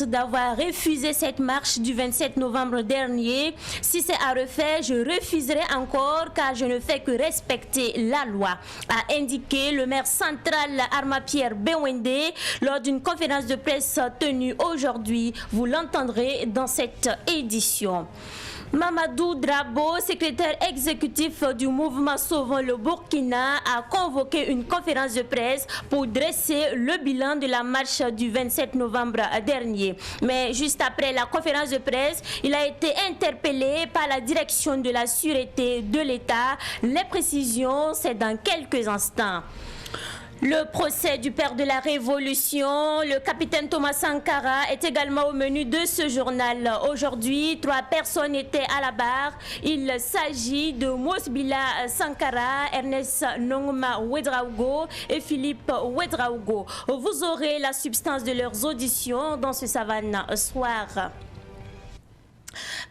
d'avoir refusé cette marche du 27 novembre dernier. Si c'est à refaire, je refuserai encore car je ne fais que respecter la loi, a indiqué le maire central Arma-Pierre Bewende lors d'une conférence de presse tenue aujourd'hui. Vous l'entendrez dans cette édition. Mamadou Drabo, secrétaire exécutif du mouvement Sauvons le Burkina, a convoqué une conférence de presse pour dresser le bilan de la marche du 27 novembre dernier. Mais juste après la conférence de presse, il a été interpellé par la direction de la sûreté de l'État. Les précisions, c'est dans quelques instants. Le procès du père de la Révolution, le capitaine Thomas Sankara, est également au menu de ce journal. Aujourd'hui, 3 personnes étaient à la barre. Il s'agit de Mosbila Sankara, Ernest Nongma Ouedraogo et Philippe Ouedraogo. Vous aurez la substance de leurs auditions dans ce Savane soir.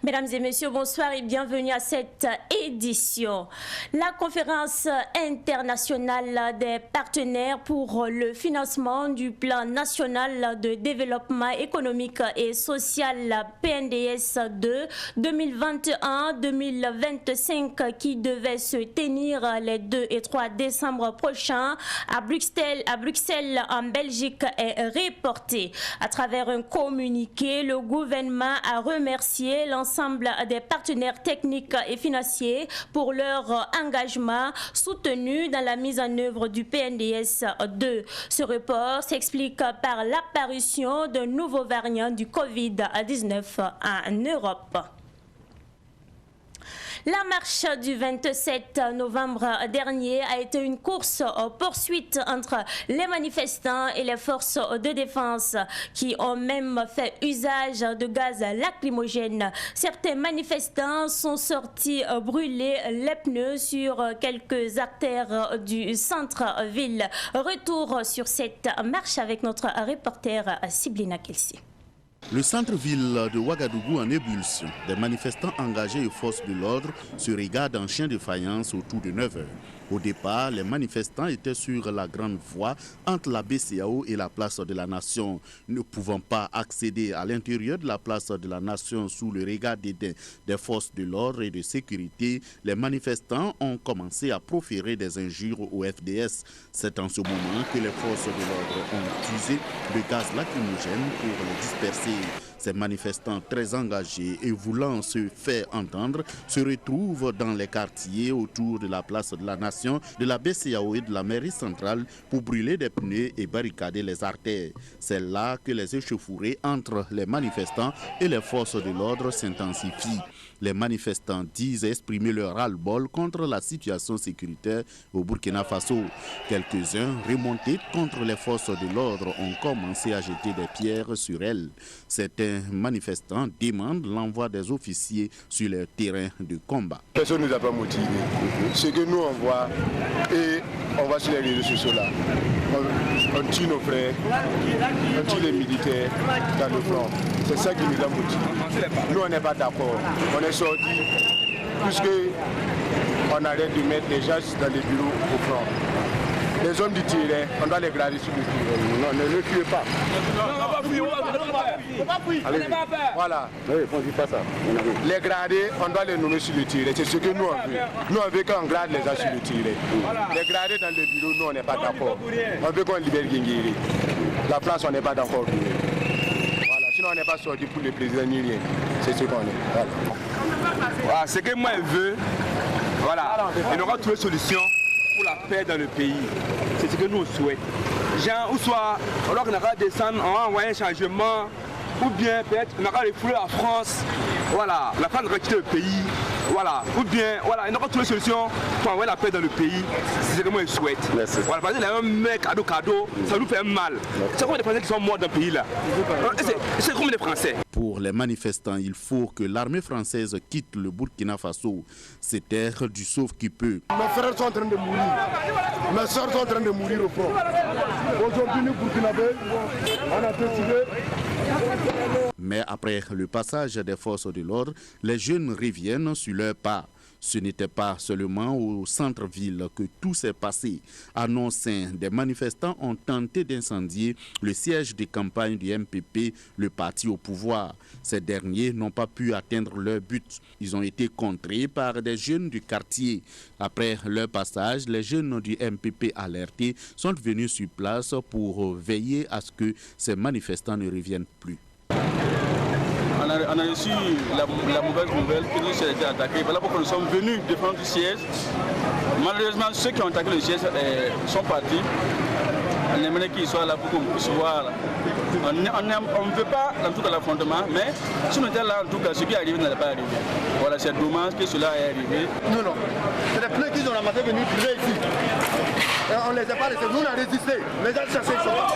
Mesdames et messieurs, bonsoir et bienvenue à cette édition. La conférence internationale des partenaires pour le financement du plan national de développement économique et social PNDS 2 2021-2025 qui devait se tenir les 2 et 3 décembre prochains à Bruxelles en Belgique est reportée. À travers un communiqué, le gouvernement a remercié l'ensemble des partenaires techniques et financiers pour leur engagement soutenu dans la mise en œuvre du PNDS 2. Ce report s'explique par l'apparition d'un nouveau variant du Covid-19 en Europe. La marche du 27 novembre dernier a été une course-poursuite entre les manifestants et les forces de défense qui ont même fait usage de gaz lacrymogène. Certains manifestants sont sortis brûler les pneus sur quelques artères du centre-ville. Retour sur cette marche avec notre reporter Siblina Kelsi. Le centre-ville de Ouagadougou en ébullition. Des manifestants engagés aux forces de l'ordre se regardent en chien de faïence autour de 9 heures. Au départ, les manifestants étaient sur la grande voie entre la BCAO et la place de la Nation. Ne pouvant pas accéder à l'intérieur de la place de la Nation sous le regard des forces de l'ordre et de sécurité, les manifestants ont commencé à proférer des injures au FDS. C'est en ce moment que les forces de l'ordre ont utilisé le gaz lacrymogène pour les disperser. Ces manifestants très engagés et voulant se faire entendre se retrouvent dans les quartiers autour de la place de la Nation, de la BCAO et de la mairie centrale pour brûler des pneus et barricader les artères. C'est là que les échauffourées entre les manifestants et les forces de l'ordre s'intensifient. Les manifestants disent exprimer leur ras-le-bol contre la situation sécuritaire au Burkina Faso. Quelques-uns, remontés contre les forces de l'ordre, ont commencé à jeter des pierres sur elles. Certains manifestants demandent l'envoi des officiers sur le terrain de combat. Personne ne nous a pas motivés. Ce que nous on voit, et on va sur les réseaux sociaux là, on tue nos frères, on tue les militaires dans le front. C'est ça qui nous a motivés. Nous on n'est pas d'accord. On est sortis puisqu'on arrête de mettre les gens dans les bureaux au front. Les hommes du terrain, on doit les grader sur le terrain. Non, ne le tuez pas. Allez, voilà. Les grader, on doit les nommer sur le terrain. C'est ce que nous on veut. Nous on veut qu'on grade les gens sur le terrain. Les grader dans le bureau, nous on n'est pas d'accord. On veut qu'on libère Guinguiri. La France, on n'est pas d'accord. Voilà. Sinon on n'est pas sorti pour le président ni rien. C'est ce qu'on est. Voilà. Voilà, ce que moi je veux, voilà, il y aura toutes les solutions pour la paix dans le pays. C'est ce que nous souhaitons. Genre, ou soit, alors qu'on va descendre, on va envoyer un changement, ou bien peut-être on va refouler la France, voilà, la France va quitter le pays, voilà, ou bien, voilà, il y aura toutes les solutions pour envoyer la paix dans le pays. C'est ce que moi je souhaite. Merci. Voilà, parce qu'il y a un mec cadeau, ça nous fait mal. C'est combien de Français qui sont morts dans le pays là? C'est combien de Français? Pour les manifestants, il faut que l'armée française quitte le Burkina Faso. C'est terre du sauve qui peut. Mes frères sont en train de mourir. Mes soeurs sont en train de mourir au front. Aujourd'hui, nous, Burkinabés, on a décidé. Mais après le passage des forces de l'ordre, les jeunes reviennent sur leur pas. Ce n'était pas seulement au centre-ville que tout s'est passé. À Nonsin, des manifestants ont tenté d'incendier le siège de campagne du MPP, le parti au pouvoir. Ces derniers n'ont pas pu atteindre leur but. Ils ont été contrés par des jeunes du quartier. Après leur passage, les jeunes du MPP alertés sont venus sur place pour veiller à ce que ces manifestants ne reviennent plus. On a reçu la mauvaise nouvelle que le siège a été attaqué. Voilà pourquoi nous sommes venus défendre le siège. Malheureusement, ceux qui ont attaqué le siège sont partis. On aimerait qu'ils soient là pour qu'on puisse voir. On ne veut pas en tout cas l'affrontement, mais si on était là, en tout cas, ce qui est arrivé n'allait pas arriver. Voilà, c'est dommage que cela ait arrivé. Non, c'est des pneus qu'ils ont ramassés venus tirer ici. Et on ne les a pas laissés, nous on a résisté. Les gens cherchaient, ils sont là.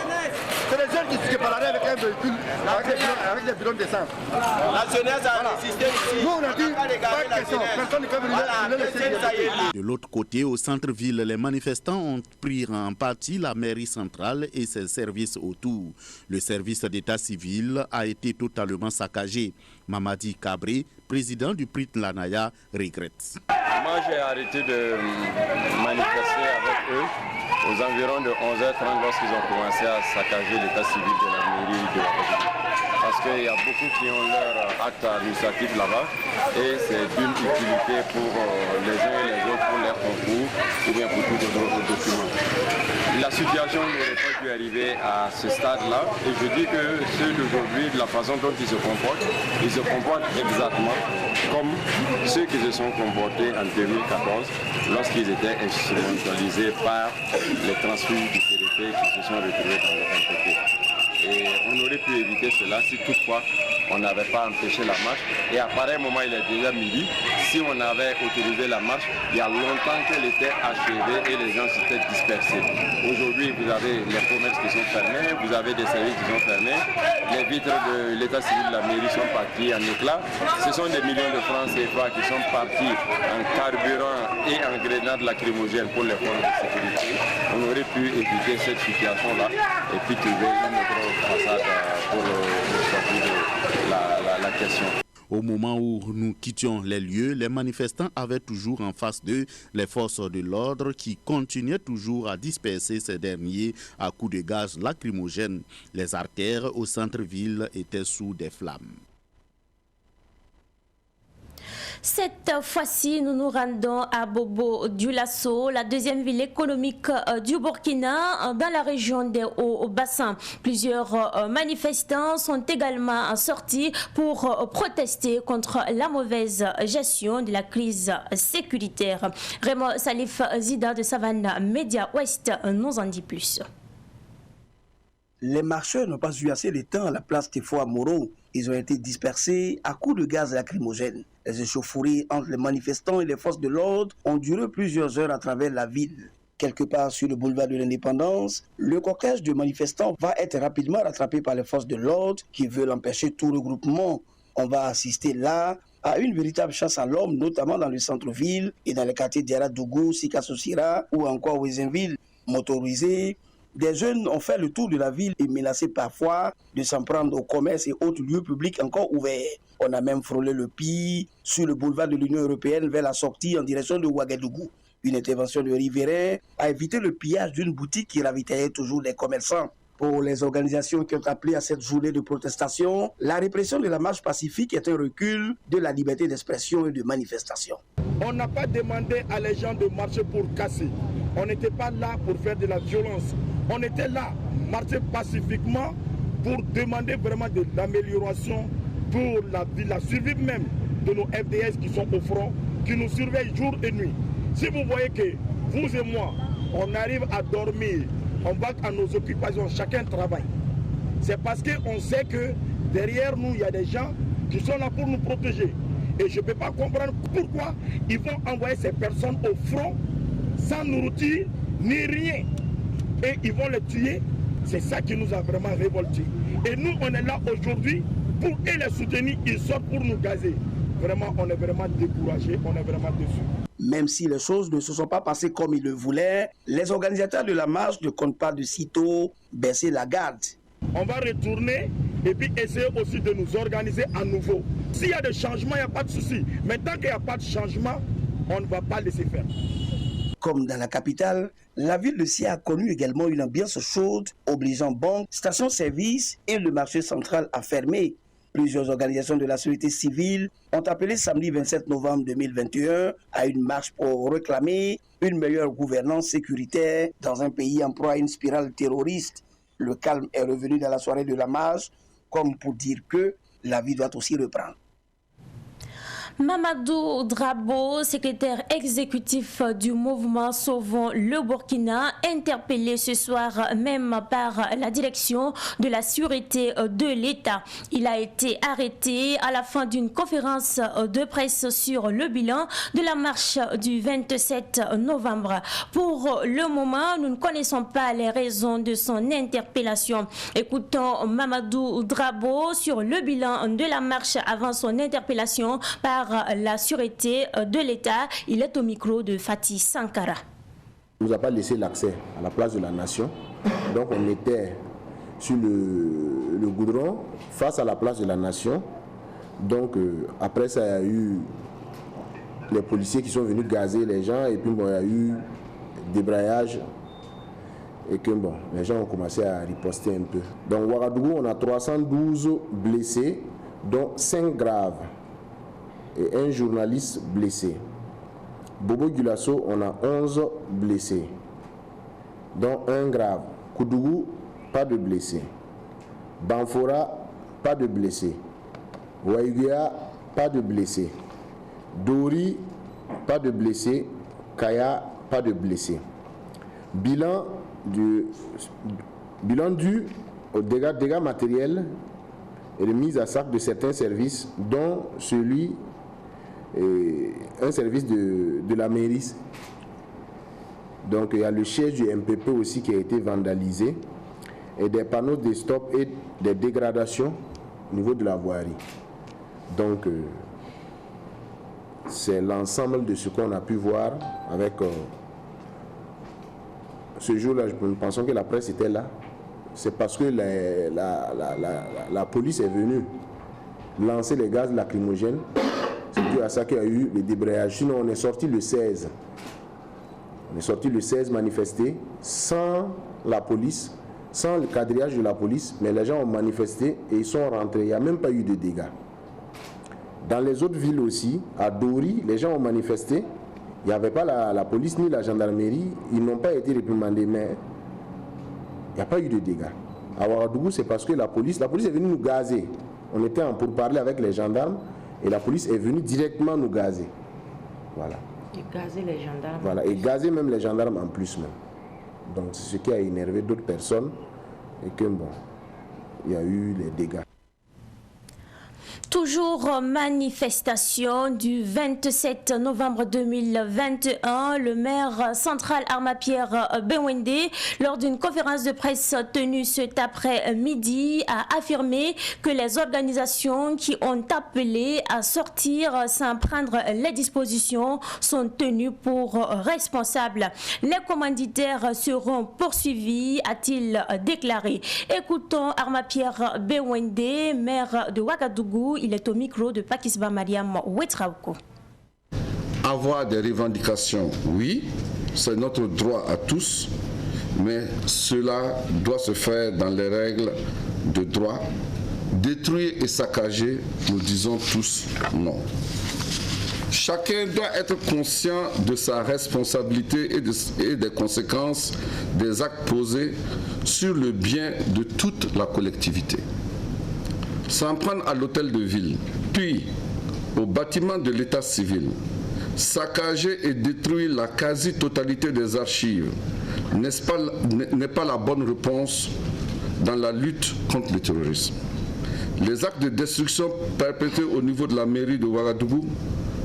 C'est les jeunes qui parleraient avec un véhicule, avec des bidons d'essence. La jeunesse a résisté ici. Nous on a dit, pas de question, personne ne peut venir. De l'autre côté, au centre-ville, les manifestants ont pris en partie la mairie centrale et ses services autour. Le service d'état civil a été totalement saccagé. Mamadi Kabré, président du PRIT Lanaya, regrette. Moi, j'ai arrêté de manifester avec eux aux environs de 11h30 lorsqu'ils ont commencé à saccager l'état civil de la mairie de la République. Parce qu'il y a beaucoup qui ont leur acte administratif là-bas et c'est d'une utilité pour les uns et les autres, pour leurs concours ou bien pour tous d'autres documents. La situation n'aurait pas dû arriver à ce stade-là et je dis que ceux d'aujourd'hui, de la façon dont ils se comportent exactement comme ceux qui se sont comportés en 2014 lorsqu'ils étaient instrumentalisés par les transfuges du CDP qui se sont retrouvés dans le MPP. Et on aurait pu éviter cela si toutefois on n'avait pas empêché la marche. Et à pareil moment, il est déjà midi. Si on avait autorisé la marche, il y a longtemps qu'elle était achevée et les gens s'étaient dispersés. Aujourd'hui, vous avez les commerces qui sont fermés, vous avez des services qui sont fermés. Les vitres de l'état civil de la mairie sont parties en éclats. Ce sont des millions de francs CFA qui sont partis en carburant et en grenades lacrymogènes pour les forces de sécurité. On aurait pu éviter cette situation-là et puis trouver une autre façade pour sortir de la question. Au moment où nous quittions les lieux, les manifestants avaient toujours en face d'eux les forces de l'ordre qui continuaient toujours à disperser ces derniers à coups de gaz lacrymogène. Les artères au centre-ville étaient sous des flammes. Cette fois-ci, nous nous rendons à Bobo-Dioulasso, la deuxième ville économique du Burkina, dans la région des Hauts-Bassins. Plusieurs manifestants sont également sortis pour protester contre la mauvaise gestion de la crise sécuritaire. Raymond Salif Zida de Savane Média Ouest nous en dit plus. Les marcheurs n'ont pas eu assez de temps à la place Tefo Moro. Ils ont été dispersés à coups de gaz lacrymogène. Les échauffourées entre les manifestants et les forces de l'ordre ont duré plusieurs heures à travers la ville. Quelque part sur le boulevard de l'Indépendance, le cortège de manifestants va être rapidement rattrapé par les forces de l'ordre qui veulent empêcher tout regroupement. On va assister là à une véritable chasse à l'homme, notamment dans le centre-ville et dans les quartiers d'Yaradougou, Sikassosira ou encore Ouézinville. Motorisés, des jeunes ont fait le tour de la ville et menacé parfois de s'en prendre au commerce et autres lieux publics encore ouverts. On a même frôlé le pire sur le boulevard de l'Union européenne vers la sortie en direction de Ouagadougou. Une intervention de riverains a évité le pillage d'une boutique qui ravitaillait toujours les commerçants. Pour les organisations qui ont appelé à cette journée de protestation, la répression de la marche pacifique est un recul de la liberté d'expression et de manifestation. On n'a pas demandé à les gens de marcher pour casser. On n'était pas là pour faire de la violence. On était là, marcher pacifiquement pour demander vraiment de l'amélioration pour la survie même de nos FDS qui sont au front, qui nous surveillent jour et nuit. Si vous voyez que vous et moi, on arrive à dormir, on va à nos occupations, chacun travaille. C'est parce qu'on sait que derrière nous, il y a des gens qui sont là pour nous protéger. Et je ne peux pas comprendre pourquoi ils vont envoyer ces personnes au front sans nourriture ni rien. Et ils vont les tuer. C'est ça qui nous a vraiment révoltés. Et nous, on est là aujourd'hui pour les soutenir. Ils sortent pour nous gazer. Vraiment, on est vraiment découragés, on est vraiment déçus. Même si les choses ne se sont pas passées comme ils le voulaient, les organisateurs de la marche ne comptent pas de sitôt baisser la garde. On va retourner et puis essayer aussi de nous organiser à nouveau. S'il y a des changements, il n'y a pas de souci. Mais tant qu'il n'y a pas de changement, on ne va pas laisser faire. Comme dans la capitale, la ville de Sia a connu également une ambiance chaude, obligeant banques, stations-service et le marché central à fermer. Plusieurs organisations de la société civile ont appelé samedi 27 novembre 2021 à une marche pour réclamer une meilleure gouvernance sécuritaire dans un pays en proie à une spirale terroriste. Le calme est revenu dans la soirée de la marche, comme pour dire que la vie doit aussi reprendre. Mamadou Drabo, secrétaire exécutif du mouvement Sauvons le Burkina, interpellé ce soir même par la direction de la sûreté de l'État. Il a été arrêté à la fin d'une conférence de presse sur le bilan de la marche du 27 novembre. Pour le moment, nous ne connaissons pas les raisons de son interpellation. Écoutons Mamadou Drabo sur le bilan de la marche avant son interpellation par la sûreté de l'État. Il est au micro de Fatih Sankara. On ne nous a pas laissé l'accès à la place de la nation. Donc on était sur le goudron face à la place de la nation. Donc après ça, il y a eu les policiers qui sont venus gazer les gens et puis bon, il y a eu débrayage et que bon, les gens ont commencé à riposter un peu. Donc Ouagadougou, on a 312 blessés, dont 5 graves et un journaliste blessé. Bobo Gulasso, on a 11 blessés, dont un grave. Koudougou, pas de blessés. Banfora, pas de blessés. Waïguia, pas de blessés. Dori, pas de blessés. Kaya, pas de blessés. Bilan dû aux dégâts matériels et de mise à sac de certains services, dont un service de la mairie. Donc il y a le siège du MPP aussi qui a été vandalisé et des panneaux de stop et des dégradations au niveau de la voirie. Donc c'est l'ensemble de ce qu'on a pu voir avec ce jour-là. Nous pensons que la presse était là. C'est parce que la police est venue lancer les gaz lacrymogènes. C'est dû à ça qu'il y a eu le débrayage. Sinon, on est sorti le 16. On est sorti le 16 manifester sans la police, sans le quadrillage de la police, mais les gens ont manifesté et ils sont rentrés. Il n'y a même pas eu de dégâts. Dans les autres villes aussi, à Dori, les gens ont manifesté. Il n'y avait pas la police ni la gendarmerie. Ils n'ont pas été réprimandés, mais il n'y a pas eu de dégâts. À Ouagadougou, c'est parce que la police est venue nous gazer. On était en pourparlers avec les gendarmes. Et la police est venue directement nous gazer. Voilà. Et gazer les gendarmes. Voilà, et gazer même les gendarmes en plus même. Donc c'est ce qui a énervé d'autres personnes et que bon, il y a eu les dégâts. Toujours manifestation du 27 novembre 2021, le maire central Armapierre Bewende, lors d'une conférence de presse tenue cet après-midi, a affirmé que les organisations qui ont appelé à sortir sans prendre les dispositions sont tenues pour responsables. Les commanditaires seront poursuivis, a-t-il déclaré. Écoutons Armapierre Bewende, maire de Ouagadougou. Il est au micro de Pakisba Mariam Ouetraouko. Avoir des revendications, oui, c'est notre droit à tous, mais cela doit se faire dans les règles de droit. Détruire et saccager, nous disons tous non. Chacun doit être conscient de sa responsabilité et des conséquences des actes posés sur le bien de toute la collectivité. S'en prendre à l'hôtel de ville, puis au bâtiment de l'état civil, saccager et détruire la quasi-totalité des archives n'est pas la bonne réponse dans la lutte contre le terrorisme. Les actes de destruction perpétrés au niveau de la mairie de Ouagadougou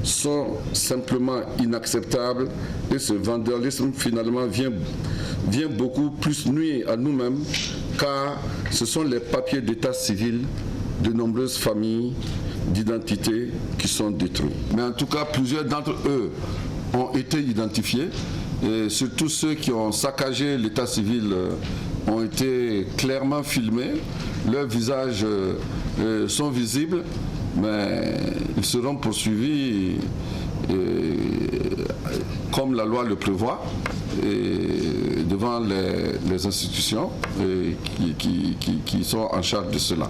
sont simplement inacceptables et ce vandalisme finalement vient beaucoup plus nuire à nous-mêmes car ce sont les papiers d'état civil de nombreuses familles d'identité qui sont détruits. Mais en tout cas, plusieurs d'entre eux ont été identifiés et surtout ceux qui ont saccagé l'état civil ont été clairement filmés. Leurs visages sont visibles, mais ils seront poursuivis comme la loi le prévoit, devant les institutions qui sont en charge de cela.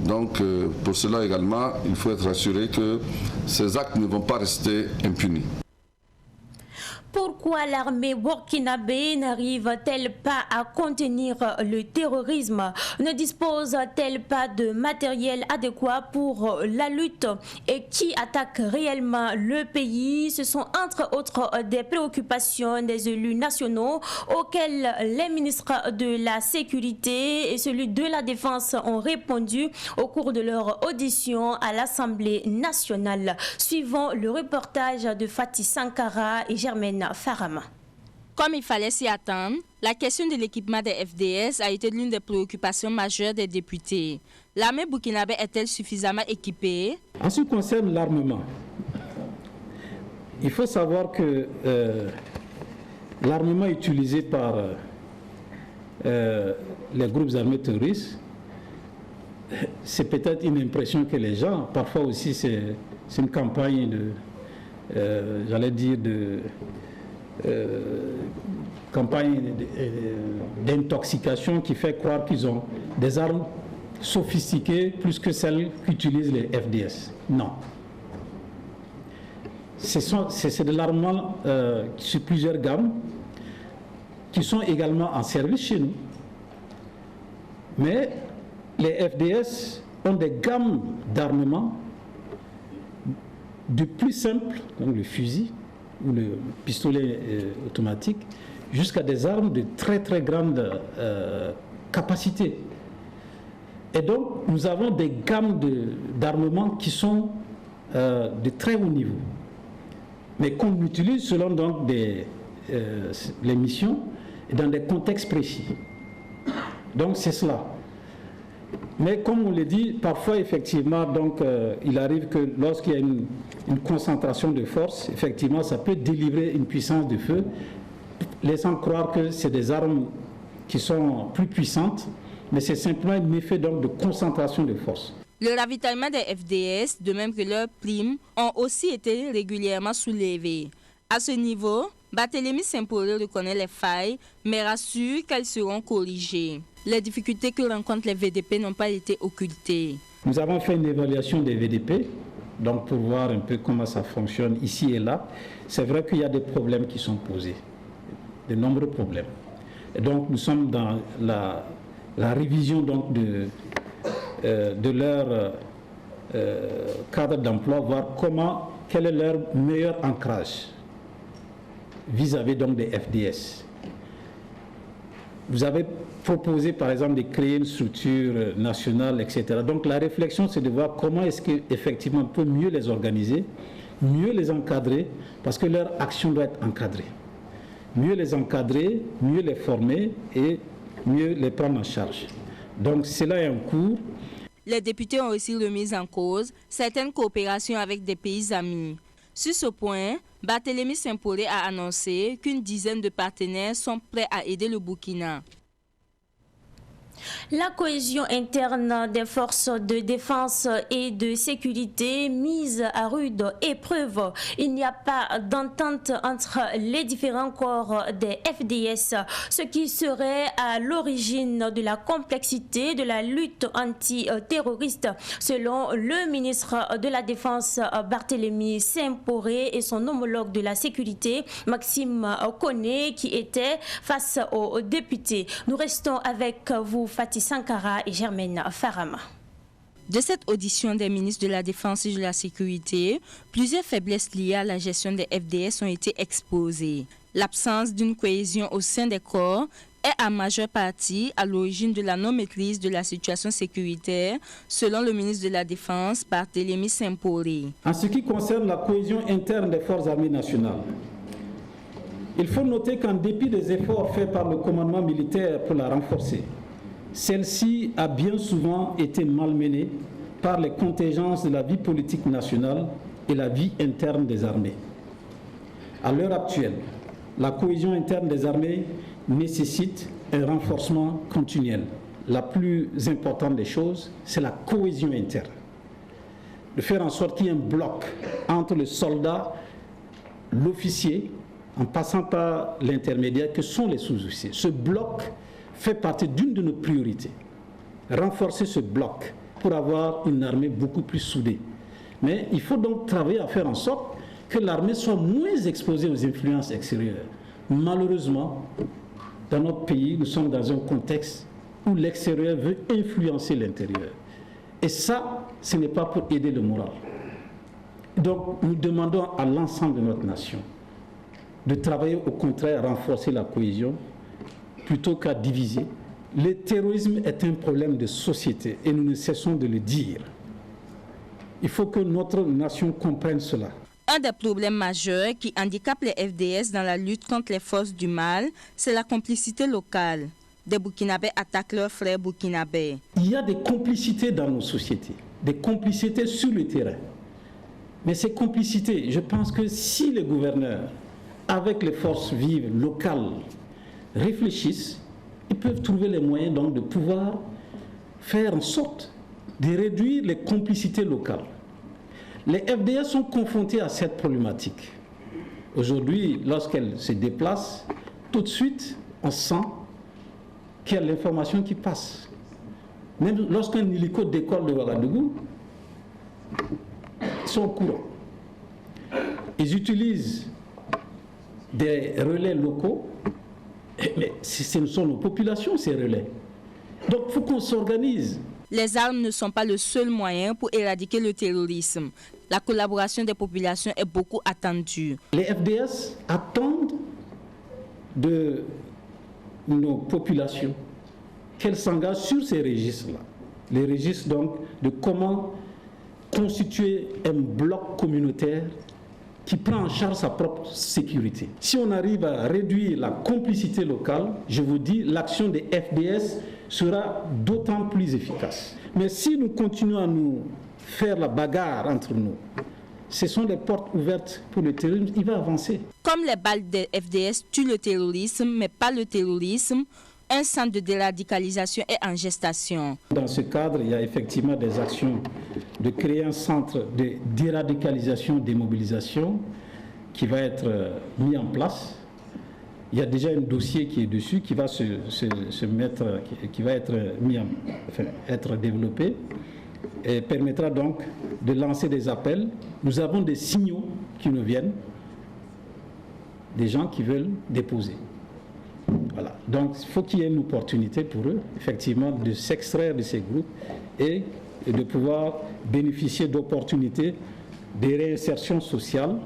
Donc pour cela également, il faut être rassuré que ces actes ne vont pas rester impunis. Pourquoi l'armée burkinabé n'arrive-t-elle pas à contenir le terrorisme? Ne dispose-t-elle pas de matériel adéquat pour la lutte? Et qui attaque réellement le pays? Ce sont entre autres des préoccupations des élus nationaux auxquelles les ministres de la Sécurité et celui de la Défense ont répondu au cours de leur audition à l'Assemblée nationale. Suivons le reportage de Fatih Sankara et Germaine Farama. Comme il fallait s'y attendre, la question de l'équipement des FDS a été l'une des préoccupations majeures des députés. L'armée burkinabé est-elle suffisamment équipée? En ce qui concerne l'armement, il faut savoir que l'armement utilisé par les groupes armés terroristes, c'est peut-être une impression que les gens, parfois aussi c'est une campagne campagne d'intoxication qui fait croire qu'ils ont des armes sophistiquées plus que celles qu'utilisent les FDS. Non. C'est de l'armement sur plusieurs gammes qui sont également en service chez nous. Mais les FDS ont des gammes d'armement du plus simple, donc le fusil ou le pistolet automatique, jusqu'à des armes de très très grande capacité. Et donc nous avons des gammes d'armement qui sont de très haut niveau, mais qu'on utilise selon donc les missions et dans des contextes précis. Donc c'est cela. Mais comme on le dit, parfois effectivement, donc, il arrive que lorsqu'il y a une concentration de force, effectivement, ça peut délivrer une puissance de feu, laissant croire que c'est des armes qui sont plus puissantes, mais c'est simplement un effet donc, de concentration de force. Le ravitaillement des FDS, de même que leurs primes, ont aussi été régulièrement soulevés. À ce niveau, Barthélemy Saint-Paulé reconnaît les failles, mais rassure qu'elles seront corrigées. Les difficultés que rencontrent les VDP n'ont pas été occultées. Nous avons fait une évaluation des VDP, donc pour voir un peu comment ça fonctionne ici et là. C'est vrai qu'il y a des problèmes qui sont posés, de nombreux problèmes. Et donc nous sommes dans la révision donc, de leur cadre d'emploi, voir quel est leur meilleur ancrage vis-à-vis donc des FDS. Vous avez proposé par exemple de créer une structure nationale, etc. Donc la réflexion c'est de voir comment est-ce qu'effectivement on peut mieux les organiser, mieux les encadrer, parce que leur action doit être encadrée. Mieux les encadrer, mieux les former et mieux les prendre en charge. Donc cela est en cours. Les députés ont aussi remis en cause certaines coopérations avec des pays amis. Sur ce point, Barthélemy Saint-Paulé a annoncé qu'une dizaine de partenaires sont prêts à aider le Burkina. La cohésion interne des forces de défense et de sécurité mise à rude épreuve. Il n'y a pas d'entente entre les différents corps des FDS, ce qui serait à l'origine de la complexité de la lutte antiterroriste, selon le ministre de la Défense Barthélemy Saint-Paulé et son homologue de la sécurité Maxime Koné, qui était face aux députés. Nous restons avec vous, Fatih Sankara et Germaine Farama. De cette audition des ministres de la Défense et de la Sécurité, plusieurs faiblesses liées à la gestion des FDS ont été exposées. L'absence d'une cohésion au sein des corps est en majeure partie à l'origine de la non-maîtrise de la situation sécuritaire, selon le ministre de la Défense, Barthélemy Saint-Paulé. En ce qui concerne la cohésion interne des forces armées nationales, il faut noter qu'en dépit des efforts faits par le commandement militaire pour la renforcer, celle-ci a bien souvent été malmenée par les contingences de la vie politique nationale et la vie interne des armées. À l'heure actuelle, la cohésion interne des armées nécessite un renforcement continuel. La plus importante des choses, c'est la cohésion interne. de faire en sorte qu'il y ait un bloc entre le soldat, l'officier, en passant par l'intermédiaire que sont les sous-officiers. Ce bloc fait partie d'une de nos priorités. Renforcer ce bloc pour avoir une armée beaucoup plus soudée. Mais il faut donc travailler à faire en sorte que l'armée soit moins exposée aux influences extérieures. Malheureusement, dans notre pays, nous sommes dans un contexte où l'extérieur veut influencer l'intérieur. Et ça, ce n'est pas pour aider le moral. Donc, nous demandons à l'ensemble de notre nation de travailler au contraire à renforcer la cohésion plutôt qu'à diviser. Le terrorisme est un problème de société et nous ne cessons de le dire. Il faut que notre nation comprenne cela. Un des problèmes majeurs qui handicape les FDS dans la lutte contre les forces du mal, c'est la complicité locale. Des Burkinabés attaquent leurs frères burkinabés. Il y a des complicités dans nos sociétés, des complicités sur le terrain. Mais ces complicités, je pense que si les gouverneurs, avec les forces vives locales, réfléchissent, ils peuvent trouver les moyens donc de pouvoir faire en sorte de réduire les complicités locales. Les FDS sont confrontés à cette problématique. Aujourd'hui, lorsqu'elles se déplacent, tout de suite, on sent qu'il y a l'information qui passe. Même lorsqu'un hélico décolle de Ouagadougou, ils sont au courant. Ils utilisent des relais locaux, mais ce sont nos populations, ces relais. Donc il faut qu'on s'organise. Les armes ne sont pas le seul moyen pour éradiquer le terrorisme. La collaboration des populations est beaucoup attendue. Les FDS attendent de nos populations qu'elles s'engagent sur ces registres-là. Les registres donc de comment constituer un bloc communautaire qui prend en charge sa propre sécurité. Si on arrive à réduire la complicité locale, je vous dis, l'action des FDS sera d'autant plus efficace. Mais si nous continuons à nous faire la bagarre entre nous, ce sont des portes ouvertes pour le terrorisme, il va avancer. Comme les balles des FDS tuent le terrorisme, mais pas le terrorisme, un centre de déradicalisation est en gestation. Dans ce cadre, il y a effectivement des actions de créer un centre de déradicalisation, démobilisation qui va être mis en place. Il y a déjà un dossier qui est dessus, qui va qui va être développé et permettra donc de lancer des appels. Nous avons des signaux qui nous viennent, des gens qui veulent déposer. Voilà. Donc il faut qu'il y ait une opportunité pour eux, effectivement, de s'extraire de ces groupes et de pouvoir bénéficier d'opportunités de réinsertion sociale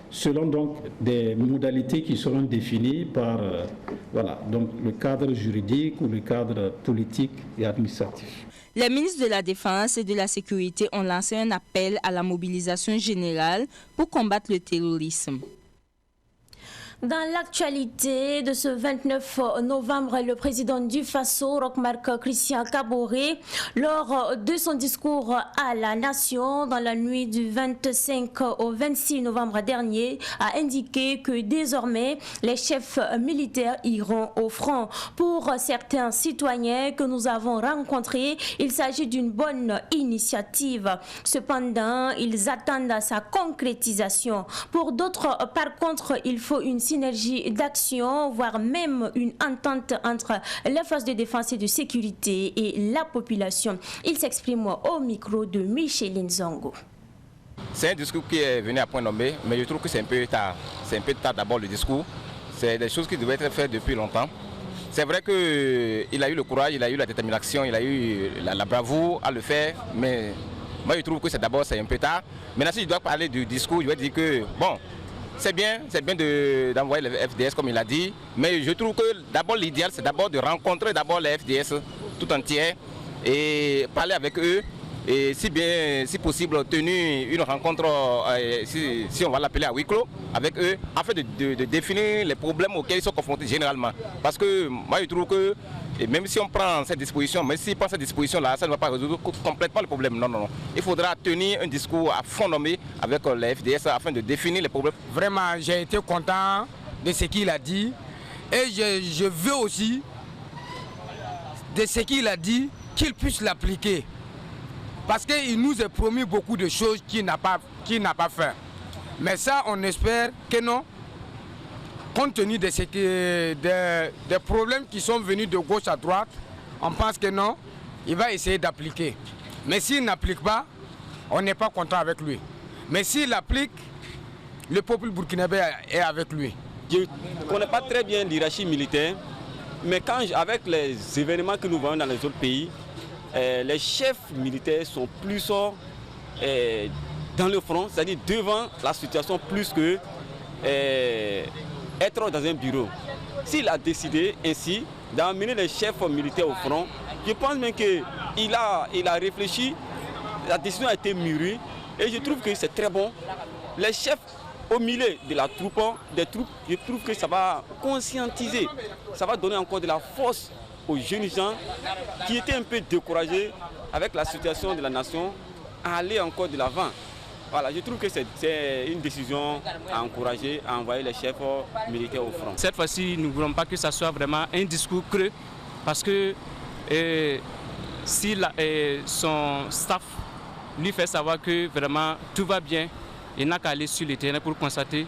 selon donc des modalités qui seront définies par donc le cadre juridique ou le cadre politique et administratif. Les ministres de la Défense et de la Sécurité ont lancé un appel à la mobilisation générale pour combattre le terrorisme. Dans l'actualité de ce 29 novembre, le président du Faso, Roch-Marc Christian Kaboré, lors de son discours à la nation dans la nuit du 25 au 26 novembre dernier, a indiqué que désormais les chefs militaires iront au front. Pour certains citoyens que nous avons rencontrés, il s'agit d'une bonne initiative. Cependant, ils attendent sa concrétisation. Pour d'autres, par contre, il faut une synergie d'action, voire même une entente entre les forces de défense et de sécurité et la population. Il s'exprime au micro de Micheline Zongo. C'est un discours qui est venu à point nommé, mais je trouve que c'est un peu tard. C'est un peu tard d'abord le discours. C'est des choses qui devaient être faites depuis longtemps. C'est vrai qu'il a eu le courage, il a eu la détermination, il a eu la bravoure à le faire, mais moi je trouve que c'est un peu tard. Maintenant si je dois parler du discours, je vais dire que bon, c'est bien d'envoyer les FDS comme il a dit, mais je trouve que d'abord l'idéal c'est d'abord de rencontrer d'abord les FDS tout entiers et parler avec eux et si possible tenir une rencontre, si on va l'appeler à huis clos avec eux, afin de définir les problèmes auxquels ils sont confrontés généralement. Parce que moi je trouve que et même si on prend cette disposition, mais si on prend cette disposition-là, ça ne va pas résoudre complètement le problème. Non. Il faudra tenir un discours à fond nommé avec les FDS afin de définir les problèmes. Vraiment, j'ai été content de ce qu'il a dit. Et je veux aussi, de ce qu'il a dit, qu'il puisse l'appliquer. Parce qu'il nous a promis beaucoup de choses qu'il n'a pas fait. Mais ça, on espère que non. Compte tenu des problèmes qui sont venus de gauche à droite, on pense que non, il va essayer d'appliquer. Mais s'il n'applique pas, on n'est pas content avec lui. Mais s'il applique, le peuple burkinabé est avec lui. Je ne connais pas très bien l'hierarchie militaire, mais avec les événements que nous voyons dans les autres pays, les chefs militaires sont plus dans le front, c'est-à-dire devant la situation plus que être dans un bureau. S'il a décidé ainsi d'emmener les chefs militaires au front, je pense même qu'il a réfléchi, la décision a été mûrie et je trouve que c'est très bon. Les chefs au milieu de la troupe, je trouve que ça va conscientiser, ça va donner encore de la force aux jeunes gens qui étaient un peu découragés avec la situation de la nation à aller encore de l'avant. Voilà, je trouve que c'est une décision à encourager, à envoyer les chefs militaires au front. Cette fois-ci, nous ne voulons pas que ça soit vraiment un discours creux, parce que si son staff lui fait savoir que vraiment tout va bien, il n'a qu'à aller sur le terrain pour constater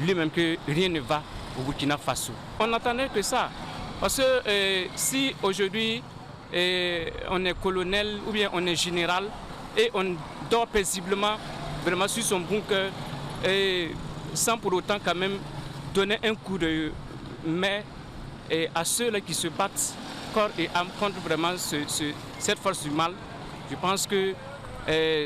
lui-même que rien ne va au Burkina Faso. On n'attendait que ça, parce que si aujourd'hui on est colonel ou bien on est général et on dort paisiblement vraiment sur son bunker et sans pour autant quand même donner un coup de main à ceux-là qui se battent corps et âme contre vraiment cette force du mal, je pense que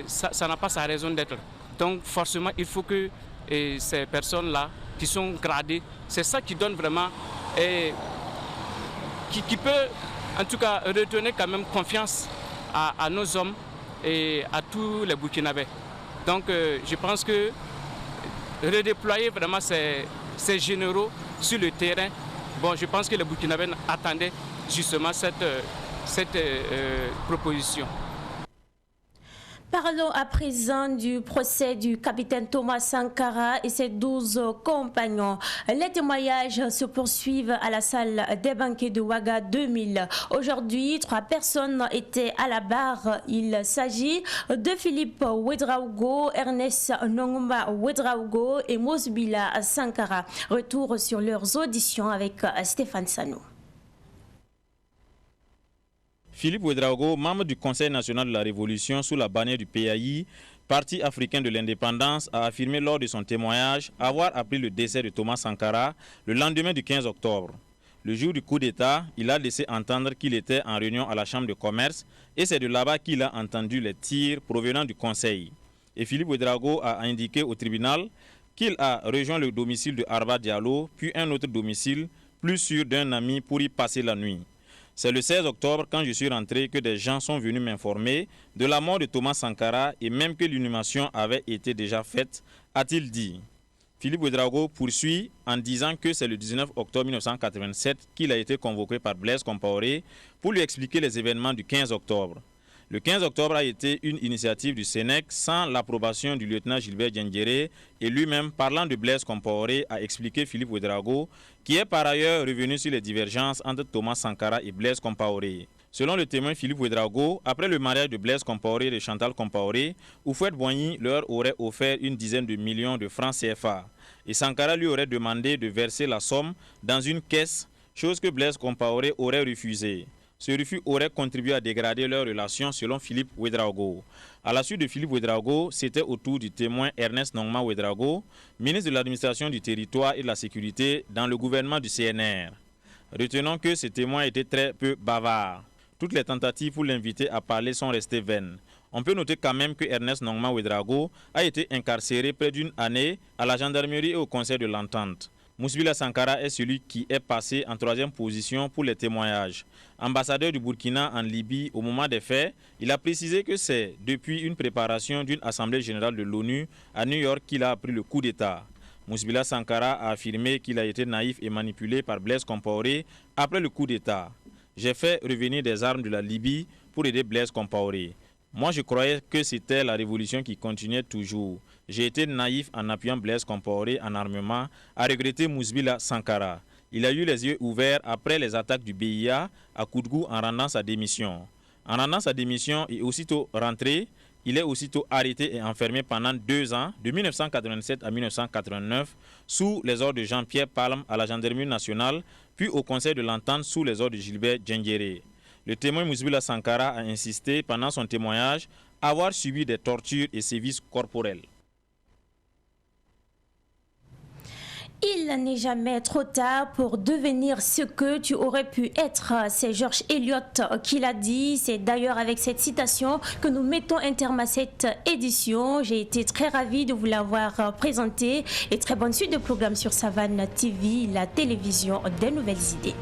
ça n'a pas sa raison d'être. Donc forcément il faut que ces personnes-là qui sont gradées, c'est ça qui donne vraiment, qui peut en tout cas redonner quand même confiance à nos hommes et à tous les Burkinabés. Donc je pense que redéployer vraiment ces généraux sur le terrain, bon, je pense que les Burkinabés attendaient justement cette proposition. Parlons à présent du procès du capitaine Thomas Sankara et ses 12 compagnons. Les témoignages se poursuivent à la salle des banquets de Ouaga 2000. Aujourd'hui, 3 personnes étaient à la barre. Il s'agit de Philippe Ouedraogo, Ernest Nongomba Ouedraogo et Mosbila Sankara. Retour sur leurs auditions avec Stéphane Sano. Philippe Ouedraogo, membre du Conseil national de la Révolution sous la bannière du PAI, Parti africain de l'indépendance, a affirmé lors de son témoignage avoir appris le décès de Thomas Sankara le lendemain du 15 octobre. Le jour du coup d'État, il a laissé entendre qu'il était en réunion à la Chambre de commerce et c'est de là-bas qu'il a entendu les tirs provenant du Conseil. Et Philippe Ouedraogo a indiqué au tribunal qu'il a rejoint le domicile de Arba Diallo, puis un autre domicile plus sûr d'un ami pour y passer la nuit. C'est le 16 octobre, quand je suis rentré, que des gens sont venus m'informer de la mort de Thomas Sankara et même que l'inhumation avait été déjà faite, a-t-il dit. Philippe Ouedraogo poursuit en disant que c'est le 19 octobre 1987 qu'il a été convoqué par Blaise Compaoré pour lui expliquer les événements du 15 octobre. Le 15 octobre a été une initiative du Sénèque sans l'approbation du lieutenant Gilbert Diendéré et lui-même, parlant de Blaise Compaoré, a expliqué Philippe Ouedraogo, qui est par ailleurs revenu sur les divergences entre Thomas Sankara et Blaise Compaoré. Selon le témoin Philippe Ouedraogo, après le mariage de Blaise Compaoré et de Chantal Compaoré, Houphouët-Boigny leur aurait offert une dizaine de millions de francs CFA. Et Sankara lui aurait demandé de verser la somme dans une caisse, chose que Blaise Compaoré aurait refusée. Ce refus aurait contribué à dégrader leurs relations selon Philippe Ouedraogo. À la suite de Philippe Ouedraogo, c'était au tour du témoin Ernest Nongoma Ouedraogo, ministre de l'administration du territoire et de la sécurité dans le gouvernement du CNR. Retenons que ce témoin était très peu bavard. Toutes les tentatives pour l'inviter à parler sont restées vaines. On peut noter quand même que Ernest Nongoma Ouedraogo a été incarcéré près d'une année à la gendarmerie et au conseil de l'entente. Mosbila Sankara est celui qui est passé en 3e position pour les témoignages. Ambassadeur du Burkina en Libye au moment des faits, il a précisé que c'est depuis une préparation d'une assemblée générale de l'ONU à New York qu'il a appris le coup d'État. Mosbila Sankara a affirmé qu'il a été naïf et manipulé par Blaise Compaoré après le coup d'État. J'ai fait revenir des armes de la Libye pour aider Blaise Compaoré. Moi, je croyais que c'était la révolution qui continuait toujours. J'ai été naïf en appuyant Blaise Compaoré en armement, a regretté Mosbila Sankara. Il a eu les yeux ouverts après les attaques du BIA à Koudgou en rendant sa démission. En rendant sa démission et aussitôt rentré, il est aussitôt arrêté et enfermé pendant 2 ans, de 1987 à 1989, sous les ordres de Jean-Pierre Palme à la gendarmerie nationale, puis au Conseil de l'Entente sous les ordres de Gilbert Djengere. Le témoin Mouzbila Sankara a insisté pendant son témoignage avoir subi des tortures et sévices corporels. Il n'est jamais trop tard pour devenir ce que tu aurais pu être. C'est George Eliot qui l'a dit. C'est d'ailleurs avec cette citation que nous mettons un terme à cette édition. J'ai été très ravie de vous l'avoir présenté. Et très bonne suite de programme sur Savane TV, la télévision des nouvelles idées.